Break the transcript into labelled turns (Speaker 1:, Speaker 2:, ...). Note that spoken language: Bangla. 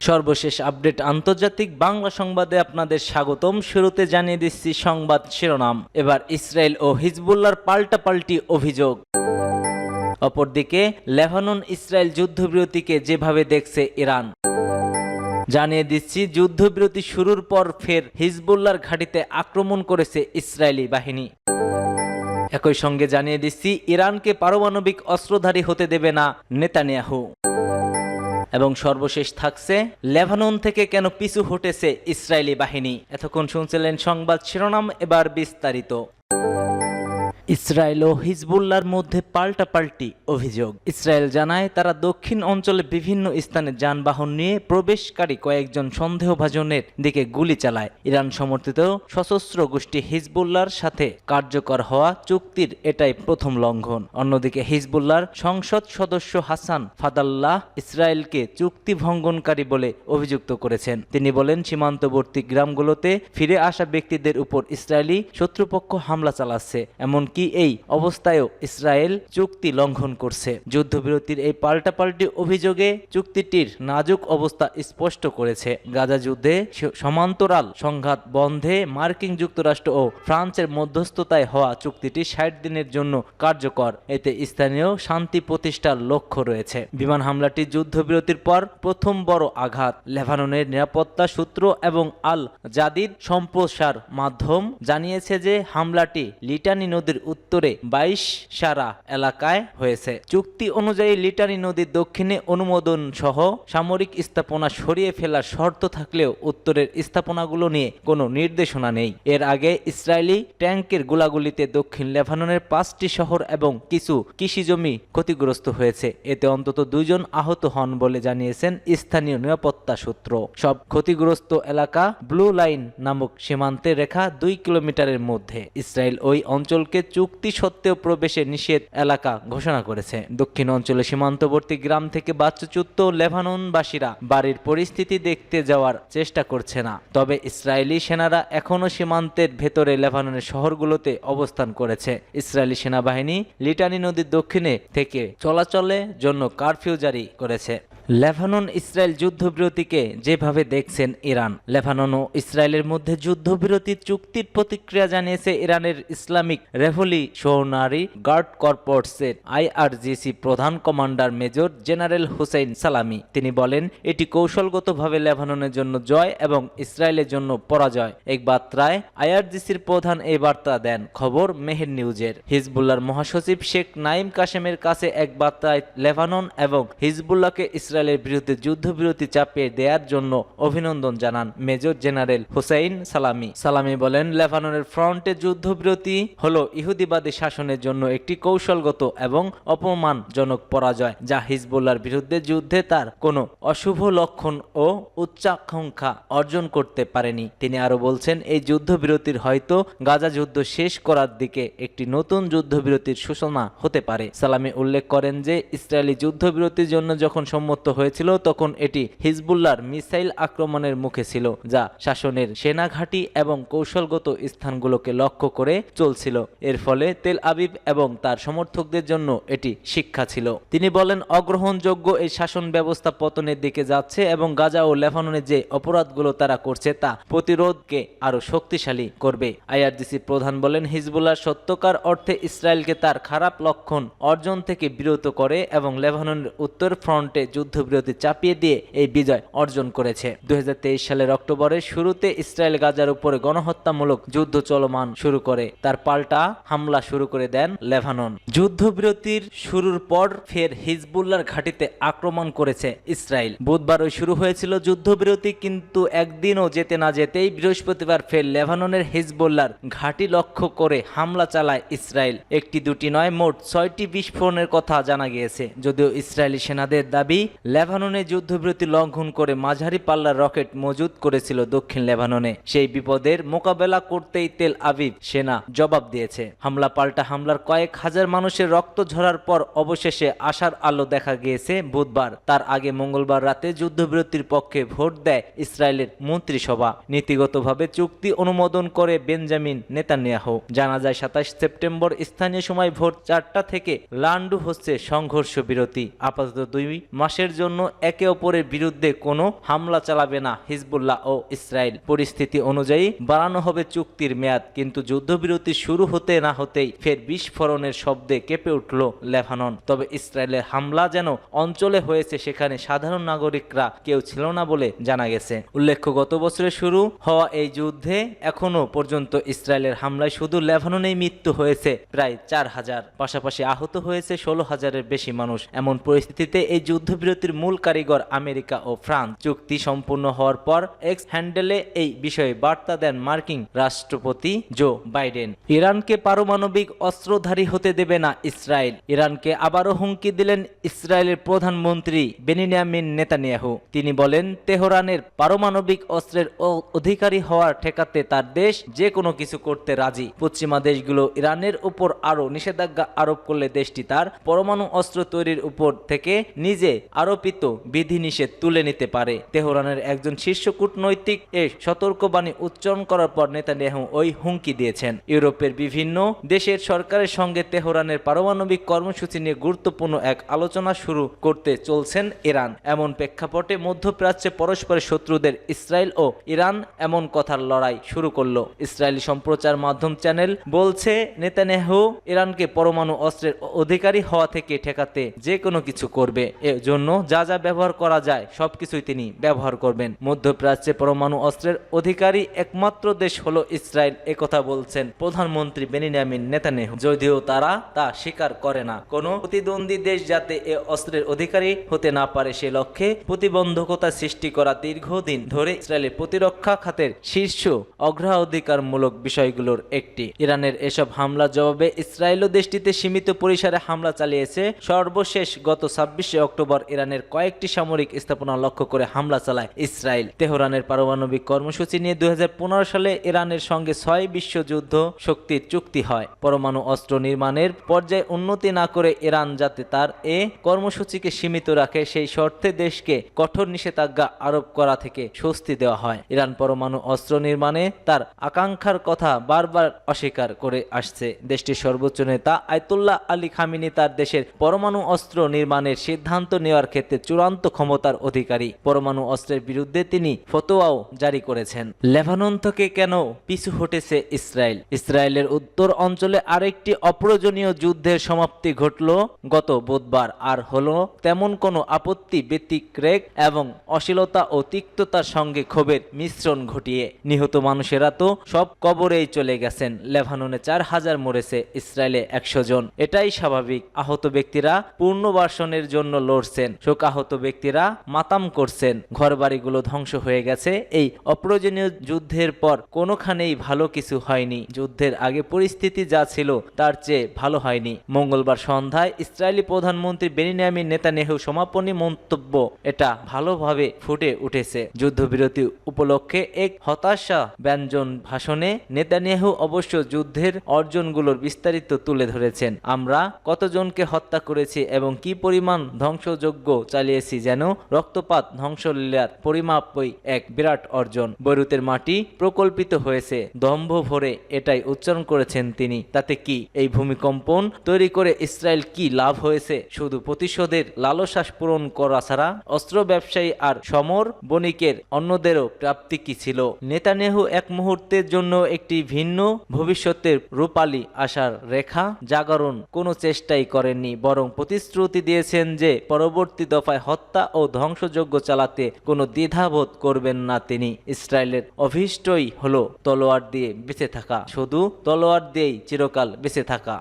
Speaker 1: সর্বশেষ আপডেট আন্তর্জাতিক বাংলা সংবাদে আপনাদের স্বাগতম। শুরুতে জানিয়ে দিচ্ছি সংবাদ শিরোনাম। এবার ইসরায়েল ও হিজবুল্লাহর পাল্টাপাল্টি অভিযোগ। অপরদিকে লেবানন ইসরায়েল যুদ্ধবিরতিকে যেভাবে দেখছে ইরান। জানিয়ে দিচ্ছি যুদ্ধবিরতি শুরুর পর ফের হিজবুল্লাহর ঘাঁটিতে আক্রমণ করেছে ইসরায়েলি বাহিনী। একই সঙ্গে জানিয়ে দিচ্ছি ইরানকে পারমাণবিক অস্ত্রধারী হতে দেবে না নেতানিয়াহু। এবং সর্বশেষ থাকছে লেবানন থেকে কেন পিছু হটেছে ইসরায়েলি বাহিনী। এতক্ষণ শুনছিলেন সংবাদ শিরোনাম, এবার বিস্তারিত। ইসরায়েল ও হিজবুল্লাহর মধ্যে পাল্টাপাল্টি অভিযোগ। ইসরায়েল জানায় তারা দক্ষিণ অঞ্চলে বিভিন্ন স্থানে যানবাহন নিয়ে প্রবেশকারী কয়েকজন সন্দেহভাজনের দিকে গুলি চালায়। ইরান সমর্থিত সশস্ত্র গোষ্ঠী হিজবুল্লাহর সাথে কার্যকর হওয়া চুক্তির এটাই প্রথম লঙ্ঘন। অন্যদিকে হিজবুল্লাহর সংসদ সদস্য হাসান ফাদাল্লাহ ইসরায়েলকে চুক্তি ভঙ্গনকারী বলে অভিযুক্ত করেছেন। তিনি বলেন, সীমান্তবর্তী গ্রামগুলোতে ফিরে আসা ব্যক্তিদের উপর ইসরায়েলি শত্রুপক্ষ হামলা চালাচ্ছে, এমনকি এই অবস্থায়ও ইসরায়েল চুক্তি লঙ্ঘন করছে। যুদ্ধবিরতির এই পাল্টাপাল্টি অভিযোগে চুক্তিটির নাজুক অবস্থা স্পষ্ট করেছে। গাজা যুদ্ধে সমান্তরাল সংঘাত বন্ধে মার্কিন যুক্তরাষ্ট্র ও ফ্রান্সের মধ্যস্থতায় হওয়া চুক্তিটি ৬০ দিনের জন্য কার্যকর। এতে স্থানীয় শান্তি প্রতিষ্ঠার লক্ষ্য রয়েছে। বিমান হামলাটি যুদ্ধবিরতির পর প্রথম বড় আঘাত। লেবাননের নিরাপত্তা সূত্র এবং আল জাদিদ সম্প্রচার মাধ্যম জানিয়েছে যে হামলাটি লিটানি নদীর উত্তরে ২২ সারা এলাকায় হয়েছে। চুক্তি অনুযায়ী লিটানি নদীর দক্ষিণে অনুমোদন সহ সামরিক স্থাপনা সরিয়ে ফেলার শর্ত থাকলেও উত্তরের স্থাপনাগুলো নিয়ে কোনো নির্দেশনা নেই। এর আগে ইসরায়েলি ট্যাঙ্কের গোলাগুলিতে দক্ষিণ লেবাননের ৫টি শহর এবং কিছু কৃষিজমি ক্ষতিগ্রস্ত হয়েছে। এতে অন্তত ২ জন আহত হন বলে জানিয়েছেন স্থানীয় নিরাপত্তা সূত্র। সব ক্ষতিগ্রস্ত এলাকা ব্লু লাইন নামক সীমান্তে রেখা ২ কিলোমিটারের মধ্যে। ইসরায়েল ওই অঞ্চলকে চুক্তি সত্ত্বেও প্রবেশে নিষেধ এলাকা ঘোষণা করেছে। দক্ষিণ অঞ্চলে সীমান্তবর্তী গ্রাম থেকে বাস্তুচ্যুত লেবাননবাসীরা বাড়ির পরিস্থিতি দেখতে যাওয়ার চেষ্টা করছে না। তবে ইসরায়েলি সেনারা এখনও সীমান্তের ভেতরে লেবাননের শহরগুলোতে অবস্থান করেছে। ইসরায়েলি সেনাবাহিনী লিটানি নদীর দক্ষিণে থেকে চলাচলের জন্য কারফিউ জারি করেছে। লেবানন ইসরায়েল যুদ্ধবিরতিকে যেভাবে দেখছেন ইরান। লেবানন ও ইসরায়েলের মধ্যে যুদ্ধবিরতি চুক্তির প্রতিক্রিয়া জানিয়েছে ইরানের ইসলামিক রেভলিউশনারি গার্ড কর্পসের IRGC প্রধান কমান্ডার মেজর জেনারেল হুসেইন সালামি। তিনি বলেন, এটি কৌশলগতভাবে লেবাননের জন্য জয় এবং ইসরায়েলের জন্য পরাজয়। এক বার্তায় IRGCর প্রধান এই বার্তা দেন। খবর মেহের নিউজের। হিজবুল্লাহর মহাসচিব শেখ নাইম কাসেমের কাছে এক বার্তায় লেবানন এবং হিজবুল্লাহকে ইসরায়েলের বিরুদ্ধে যুদ্ধবিরতি চাপিয়ে দেওয়ার জন্য অভিনন্দন জানান মেজর জেনারেল হুসেইন সালামি। সালামি বলেন, লেবাননের ফ্রন্টে যুদ্ধবিরতি হলো ইহুদিবাদী শাসনের জন্য একটি কৌশলগত এবং অপমানজনক পরাজয়, যা হিজবুল্লাহর বিরুদ্ধে যুদ্ধে তার কোনো অশুভ লক্ষণ ও উচ্চাকাঙ্ক্ষা অর্জন করতে পারেনি। তিনি আরো বলছেন, এই যুদ্ধবিরতির হয়তো গাজা যুদ্ধ শেষ করার দিকে একটি নতুন যুদ্ধবিরতির সূচনা হতে পারে। সালামি উল্লেখ করেন যে ইসরায়েলি যুদ্ধবিরতির জন্য যখন সম্মত হয়েছিল তখন এটি হিজবুল্লাহর মিসাইল আক্রমণের মুখে ছিল, যা শাসনের সেনাঘাঁটি এবং কৌশলগত স্থানগুলোকে লক্ষ্য করে চলছিল। এর ফলে তেল আবিব এবং তার সমর্থকদের জন্য এটি শিক্ষা ছিল। তিনি বলেন, অগ্রহণযোগ্য এই শাসন ব্যবস্থা পতনের দিকে যাচ্ছে এবং গাজা ও লেবাননে যে অপরাধগুলো তারা করছে তা প্রতিরোধকে আরো শক্তিশালী করবে। IRGC প্রধান বলেন, হিজবুল্লাহ সত্যকার অর্থে ইসরায়েলকে তার খারাপ লক্ষণ অর্জন থেকে বিরত করে এবং লেবাননের উত্তর ফ্রন্টে যুদ্ধবিরতি চাপিয়ে দিয়ে এই বিজয় অর্জন করেছে। 2023 সালের অক্টোবরের শুরুতে ইসরায়েল গাজার উপরে গণহত্যামূলক যুদ্ধ চলমান শুরু করে তার পাল্টা হামলা শুরু করে দেন লেবানন। যুদ্ধবিরতির শুরুর পর ফের হিজবুল্লাহর ঘাঁটিতে আক্রমণ করেছে ইসরায়েল। বুধবারই শুরু হয়েছিল যুদ্ধবিরতি, কিন্তু একদিনও যেতে না যেতেই বৃহস্পতিবার ফের লেবাননের হিজবুল্লাহর ঘাঁটি লক্ষ্য করে হামলা চালায় ইসরায়েল। একটি দুটি নয়, মোট 6টি বিস্ফোরণের কথা জানা গিয়েছে। যদিও ইসরায়েলি সেনাদের দাবি, লেবাননে যুদ্ধবিরতি লঙ্ঘন করে মাঝারি পাল্লার রকেট মজুত করেছিল দক্ষিণ লেবাননে। সেই বিপদের মোকাবেলা করতেই তেল আবিব সেনা জবাব দিয়েছে। হামলা পাল্টা হামলার কয়েক হাজার মানুষের রক্ত ঝরার পর অবশেষে আশার আলো দেখা গিয়েছে বুধবার। তার আগে মঙ্গলবার রাতে যুদ্ধবিরতির পক্ষে ভোট দেয় ইসরায়েলের মন্ত্রিসভা। নীতিগতভাবে চুক্তি অনুমোদন করে বেঞ্জামিন নেতানিয়াহু। জানা যায় 27 সেপ্টেম্বর স্থানীয় সময় ভোর 4টা থেকে লান্ডু হচ্ছে সংঘর্ষ বিরতি। আপাতত 2 মাসের জন্য একে অপরের বিরুদ্ধে কোনো হামলা চালাবে না হিজবুল্লাহ ও ইসরায়েল। পরিস্থিতি অনুযায়ী বাড়ানো হবে চুক্তির মেয়াদ, কিন্তু যুদ্ধবিরতি শুরু হতে না হতেই ফের বিস্ফোরণের শব্দে কেঁপে উঠল লেবানন। তবে ইসরায়েলের হামলা যেন অঞ্চলে হয়েছে সেখানে সাধারণ নাগরিকরা কেউ ছিল না বলে জানা গেছে। উল্লেখ্য, গত বছরে শুরু হওয়া এই যুদ্ধে এখনো পর্যন্ত ইসরায়েলের হামলায় শুধু লেবাননেই মৃত্যু হয়েছে প্রায় 4000, পাশাপাশি আহত হয়েছে 16,000-এর বেশি মানুষ। এমন পরিস্থিতিতে এই যুদ্ধবিরতির মূল কারিগর আমেরিকা ও ফ্রান্স। চুক্তি সম্পূর্ণ হওয়ার পর এক্স হ্যান্ডেলে এই বিষয়ে বার্তা দেন মার্কিন রাষ্ট্রপতি জো বাইডেন। ইরানকে পারমাণবিক অস্ত্রধারী হতে দেবে না ইসরায়েল। ইরানকে আবারও হুমকি দিলেন ইসরায়েলের প্রধানমন্ত্রী বেনিয়ামিন নেতানিয়াহু। তিনি বলেন, তেহরানের পারমাণবিক অস্ত্রের অধিকারী হওয়ার ঠেকাতে তার দেশ যে কোনো কিছু করতে রাজি। পশ্চিমা দেশগুলো ইরানের উপর আরও নিষেধাজ্ঞা আরোপ করলে দেশটি তার পরমাণু অস্ত্র তৈরির উপর থেকে নিজে আরোপিত বিধিনিষেধ তুলে নিতে পারে। তেহরানের একজন শীর্ষ কূটনৈতিক এ সতর্কবাণী উচ্চারণ করার পর নেতানিয়াহু ওই হুমকি দিয়েছেন। ইউরোপের বিভিন্ন দেশের সরকারের সঙ্গে তেহরানের পারমাণবিক কর্মসূচি নিয়ে গুরুত্বপূর্ণ এক আলোচনা শুরু করতে চলছেন ইরান। এমন প্রেক্ষাপটে মধ্যপ্রাচ্যে পরস্পরের শত্রুদের ইসরায়েল ও ইরান এমন কথার লড়াই শুরু করলো। ইসরায়েলি সম্প্রচার মাধ্যম চ্যানেল বলছে, নেতানিয়াহু ইরানকে পরমাণু অস্ত্রের অধিকারী হওয়া থেকে ঠেকাতে যে কোনো কিছু করবে। এর জন্য যা যা ব্যবহার করা যায় সবকিছুই তিনি ব্যবহার করবেন। মধ্যপ্রাচ্যে পরমাণু অস্ত্রের অধিকারী একমাত্র দেশ হলো ইসরায়েল, একথা বলছেন প্রধানমন্ত্রী বেনিয়ামিন নেতানিয়াহু। যদিও তারা তা স্বীকার করে না। কোনো প্রতিদ্বন্দ্বী দেশ যাতে এ অস্ত্রের অধিকারী হতে না পারে সে লক্ষ্যে প্রতিবন্ধকতা সৃষ্টি করা দীর্ঘদিন ধরে ইসরায়েলের প্রতিরক্ষা খাতের শীর্ষ অগ্রাধিকারমূলক বিষয়গুলোর একটি। ইরানের এসব হামলার জবাবে ইসরায়েলও দেশটিতে সীমিত পরিসরে হামলা চালিয়েছে। সর্বশেষ গত 26শে অক্টোবর ইরানের কয়েকটি সামরিক স্থাপনা লক্ষ্য করে হামলা চালায় ইসরায়েল। তেহরানের পারমাণবিক কর্মসূচি নিয়ে 2015 সালে ইরানের সঙ্গে 6 বিশ্বযুদ্ধ শক্তির চুক্তি হয়। পরমাণু অস্ত্র নির্মাণের পর্যায়ে উন্নতি না করে ইরান যাতে তার এ কর্মসূচিকে সীমিত রাখে সেই শর্তে দেশকে কঠোর নিষেধাজ্ঞা আরোপ করা থেকে স্বস্তি দেওয়া হয়। ইরান পরমাণু অস্ত্র নির্মাণে তার আকাঙ্ক্ষার কথা বারবার অস্বীকার করে আসছে। দেশটির সর্বোচ্চ নেতা আয়াতুল্লাহ আলী খামেনি তার দেশের পরমাণু অস্ত্র নির্মাণের সিদ্ধান্ত নেওয়ার ক্ষেত্রে চূড়ান্ত ক্ষমতার অধিকারী। পরমাণু অস্ত্রের বিরুদ্ধে তিনি ফতোয়াও জারি করেছেন। লেবানন থেকে কেন পিছু হটেছে ইসরায়েল? ইসরায়েলের উত্তর অঞ্চলে আরেকটি অপ্রয়োজনীয় যুদ্ধের সমাপ্তি ঘটল গত বুধবার। আর হলো তেমন কোনো আপত্তি ব্যতিক্রেক এবং অশ্লীলতা ও তিক্ততার সঙ্গে ক্ষোভের মিশ্রণ ঘটিয়ে নিহত মানুষেরা তো সব কবরেই চলে গেছেন। লেবাননে 4000 মরেছে, ইসরায়েলে 100 জন। এটাই স্বাভাবিক। আহত ব্যক্তিরা পুনর্বাসনের জন্য লড়ছেন, শোকাহত ব্যক্তিরা মাতাম করছেন। ঘরবাড়িগুলো ধ্বংস হয়ে গেছে। এই অপ্রয়োজনীয় যুদ্ধের পর কোনোখানেই ভালো কিছু হয়নি। যুদ্ধের আগে পরিস্থিতি যা ছিল তার চেয়ে ভালো হয়নি। মঙ্গলবার সন্ধ্যায় ইসরায়েলি প্রধানমন্ত্রী বেনিয়ামিন নেতানিয়াহু সমাপনী মন্তব্য এটা ভালোভাবে ফুটে উঠেছে। যুদ্ধবিরতি উপলক্ষে এক হতাশা ব্যঞ্জন ভাষণে নেতানিয়াহু অবশ্য যুদ্ধের অর্জনগুলোর বিস্তারিত তুলে ধরেছেন। আমরা কতজনকে হত্যা করেছি এবং কি পরিমাণ ধ্বংসযজ্ঞ চালিয়েছি, যেন রক্তপাত ধ্বংসলীলার পরিমাপই এক বিরাট অর্জন। বৈরুতের মাটি প্রকল্পিত হয়েছে, দম্ভ ভরে এটাই উচ্চারণ করেছেন তিনি। তাতে কি এই ভূমিকম্পন তৈরি করে ইসরায়েল কি লাভ হয়েছে? শুধু প্রতিশোধের লালসাস পূরণ করা ছাড়া অস্ত্র ব্যবসায়ী আর সমর বণিকের অন্যদেরও প্রাপ্তি কি ছিল? নেতানিয়াহু এক মুহূর্তের জন্য একটি ভিন্ন ভবিষ্যতের রূপালী আশার রেখা জাগরণ কোনো চেষ্টাই করেননি, বরং প্রতিশ্রুতি দিয়েছেন যে পরবর্তী দফায় হত্যা ও ধ্বংসযজ্ঞ চালাতে কোনো দ্বিধাবোধ করবেন না তিনি। ইসরায়েলের অভীষ্টই হলো তলোয়ার দিয়ে বেঁচে থাকা, শুধু তলোয়ার দিয়েই চিরকাল বেঁচে থাকা।